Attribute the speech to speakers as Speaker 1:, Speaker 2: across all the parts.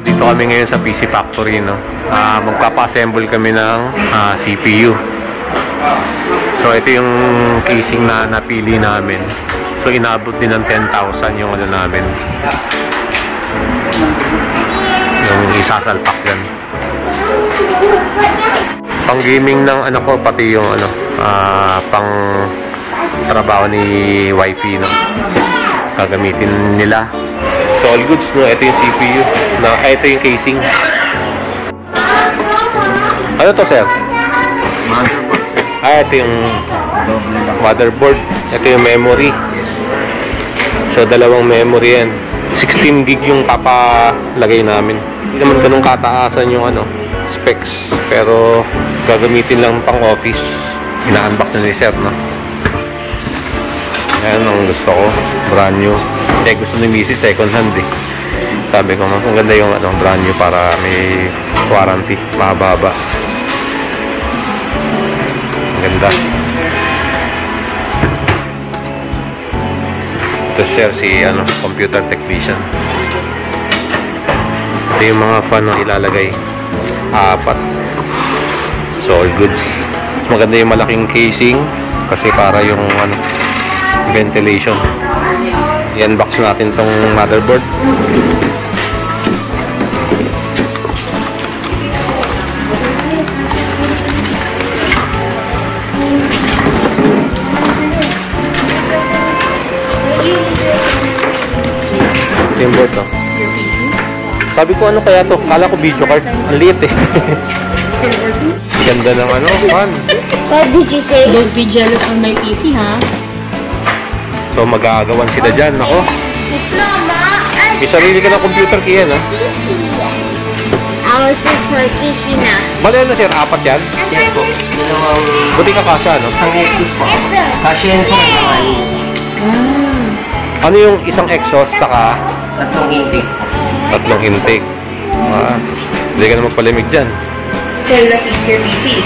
Speaker 1: So dito kami ngayon sa PC Factory, no? Magpapa-assemble kami ng CPU. So ito yung casing na napili namin. So inabot din ng 10,000 yung ano namin. Yung isasalpak yan. Pang gaming ng ano ko, pati yung ano, pang trabaho ni wifey, no? Gagamitin nila. So all goods, no? Ito yung CPU na, ito yung casing. Ano to, sir?
Speaker 2: Motherboard, sir.
Speaker 1: Ito yung motherboard. Ito yung memory. So dalawang memory yan. 16 gig yung papalagay namin. Hindi naman ganun kataasan yung ano, specs. Pero gagamitin lang pang office. Ina-unbox na ni sir, no? Ayan ang gusto ko. Brand new. Hindi gusto ni Mrs. second hand, eh. Sabi ko, ang ganda yung ano, brand new para may warranty. Mababa. Ang ganda. Ito share si ano, computer technician. Ito yung mga fan na ilalagay. 4. So all goods. Maganda yung malaking casing kasi para yung ano, ventilation. I-unbox natin tong motherboard. Ito yung board, no? Sabi ko, ano kaya to? Kala ko video card. Ang liit, eh. Ganda ng ano, fan.
Speaker 3: What did you say?
Speaker 4: Don't be jealous on my PC, ha?
Speaker 1: So magagawan sila dyan, ako.
Speaker 3: Mama,
Speaker 1: May sarili ka ng computer, Kian, ha?
Speaker 3: I was just for PC na.
Speaker 1: Bali na, sir, 4 yan?
Speaker 2: Yes po. Dalawang
Speaker 1: Buti ka kasha, no?
Speaker 2: isang Exos po. Kasi yan sa naman.
Speaker 1: Ano yung isang exhaust saka
Speaker 2: Tatlong intake.
Speaker 1: 3 intake? Hindi ka na magpalimig dyan.
Speaker 4: Sell that is your PC.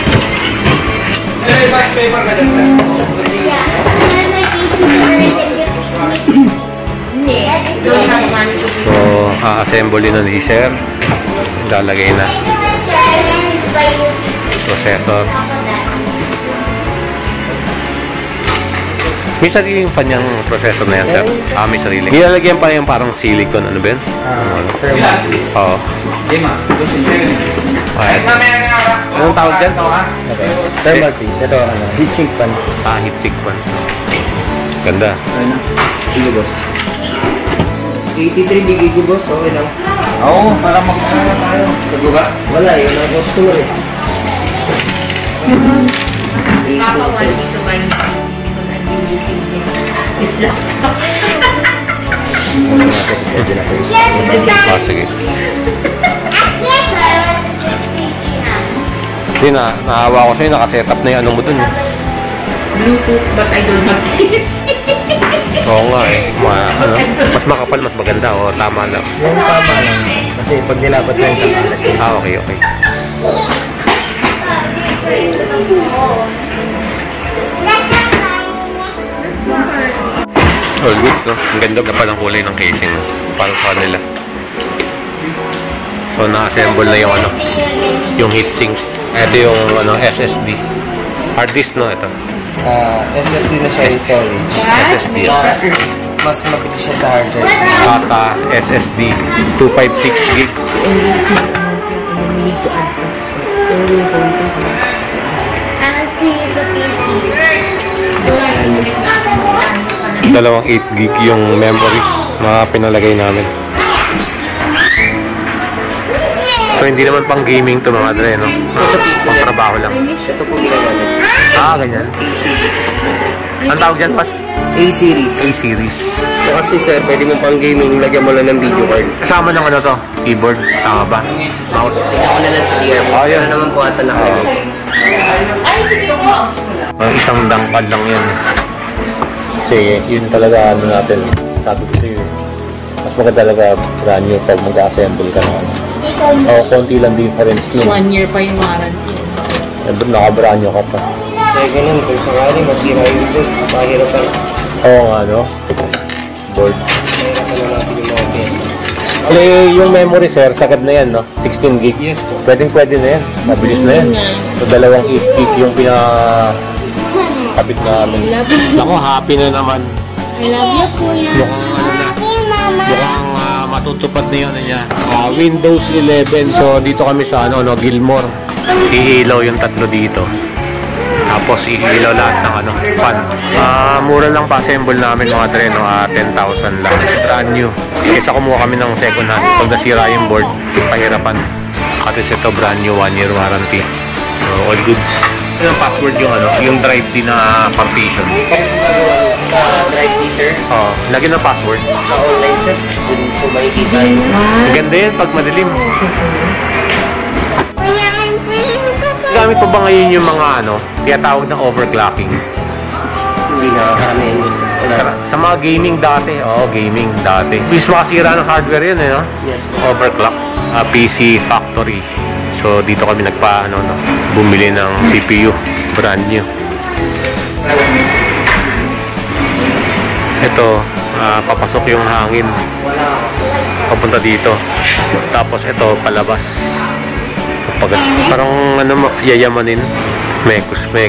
Speaker 1: So, assemble na ni sir. Lalagay na. Processor. May sariling pa niyang processor na yan, sir? May sarili. Nilalagyan pa yung parang silicone. Ano ba yun? Oo. Anong tawag dyan?
Speaker 2: Thermal piece. Ito, ano, heatsink pan.
Speaker 1: Heatsink pan. Ganda.
Speaker 2: Ano? Sige, boss. 83 gig boss, okay lang. Oo, para makasama tayo. Sa buga? Wala, yun ang customer eh.
Speaker 4: Papa wants me to buy new PC because I've been using his laptop.
Speaker 1: Sige. Hindi na, naawa ko sa'yo, nakasetup na yung ano mo dun.
Speaker 4: Bluetooth, but I don't have PC.
Speaker 1: Oo nga eh. Mas makapal, mas maganda. O, tama lang.
Speaker 2: Yung tama lang. Kasi pag nilapat na yung kakalat eh.
Speaker 1: Okay, okay. All good, no? Ang ganda pa ng kulay ng casing, no? Para sa kanila. So, na-assemble na yung ano, yung heatsink. Ito yung ano, SSD. Hard disk, no? Ito.
Speaker 2: SSD na siya yung storage.
Speaker 1: SSD.
Speaker 2: Mas mabilis siya sa hard drive.
Speaker 1: SATA SSD 256 gig. Dalawang 8 gig yung memory na pinalagay namin. So hindi naman pang gaming to mga dre, no? Pang trabaho lang.
Speaker 2: Ito po ginagamit.
Speaker 1: Ganyan.
Speaker 2: A-series.
Speaker 1: Ang tawag dyan, pas?
Speaker 2: A-series.
Speaker 1: A-series.
Speaker 2: So, kasi sir, pwede mo pang gaming, lagyan mo lang ng video card.
Speaker 1: Kasama ng ano to? Keyboard? Tama ba? Mouse?
Speaker 2: Tingnan ko na lang sa DR.
Speaker 1: Yan.
Speaker 2: Ano naman po ata nakalagay.
Speaker 1: Ang isang dangkal lang yan. Kasi yun talaga ano natin. Sabi ko sa'yo, mas maganda talaga brand new pag mag-assemble ka na. Konti lang difference nun.
Speaker 4: 1 year pa yung warranty.
Speaker 1: Naka-brand new ka pa.
Speaker 2: Kaya ganun, kung sakali, masira yung board. Mahirapan.
Speaker 1: Oo nga, no? Board.
Speaker 2: Mahirapan na natin yung mga pyesa.
Speaker 1: Yung memory sir, sagad na yan, no? 16 gig.
Speaker 2: Yes po.
Speaker 1: Pwede na yan. Mabilis na yan. So, 2 gig yung pinakabit namin. Naku, happy na naman.
Speaker 3: I love you, Kuya.
Speaker 1: Mukhang matutupad na yun niya. Windows 11. So, dito kami sa Gilmore. Iilaw yung tatlo dito. Tapos iilaw lahat ng fan. Mura lang pa-assemble namin mga dre, 10,000 lang. Brand new. Kesa kumuha kami ng second hand. Pag nasira yung board, pahirapan. At ito brand new, 1 year warranty. So, all goods. Yung password yung drive din na partition.
Speaker 2: Drive teaser.
Speaker 1: Lagyan ng password.
Speaker 2: Sa online set, dun po makikita yun.
Speaker 1: Maganda yan pag madilim. Gamit pa ba ngayon yung mga tinatawag na overclocking?
Speaker 2: Hindi na kami gusto.
Speaker 1: Sa mga gaming dati, gaming dati. Bis makasira ng hardware yun, no?
Speaker 2: Yes po.
Speaker 1: Overclock. PC Factory. So, dito kami bumili ng CPU. Brand new. Ito, papasok yung hangin. Papunta dito. Tapos ito, palabas. Parang yayamanin. Mekus na.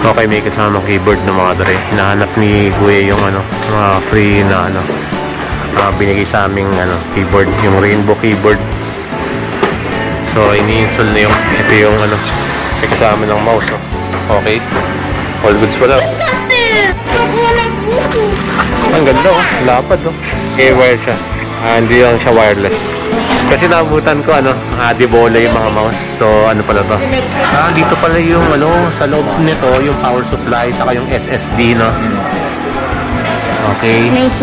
Speaker 1: Okay, may kasama keyboard ng mga dre. Hinahanap ni Kuya yung mga free na binigay sa aming keyboard, yung rainbow keyboard. So, ini-install na ito yung may kasama ng mouse. Okay. All goods pala. Ang ganda, lapad. Wire siya. Hindi lang siya wireless. Kasi nabutan ko dibola yung mga mouse. So pala to? Dito pala yung sa loob nito yung power supply saka yung SSD, no. Okay.
Speaker 3: Nice.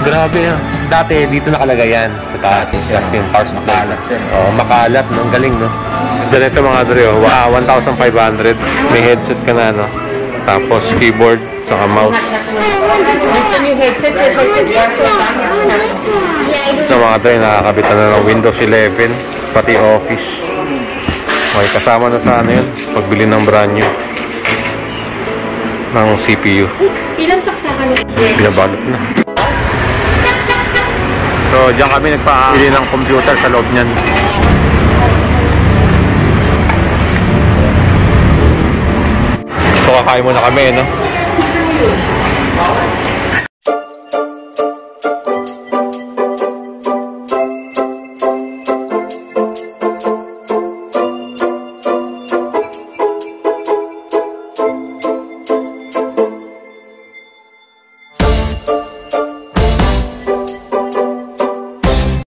Speaker 1: Grabe. Dati dito nakalagay yan sa taas. Kasi yung power supply.
Speaker 2: Makalat, sir.
Speaker 1: Makalat, no. Ang galing, no. Ganito mga dre, 1,500. May headset ka na, no. Tapos keyboard saka mouse.
Speaker 4: Gusto niyo headset?
Speaker 1: Sa mga tayo, nakakabitan na ng Windows 11, pati Office. Okay, kasama na sa yun, pagbili ng brand new ng CPU.
Speaker 4: Ilang saksakan niyo?
Speaker 1: Binabalot na. So, diyan kami nagpapili ng computer sa loob niyan. So, kakain muna kami, no?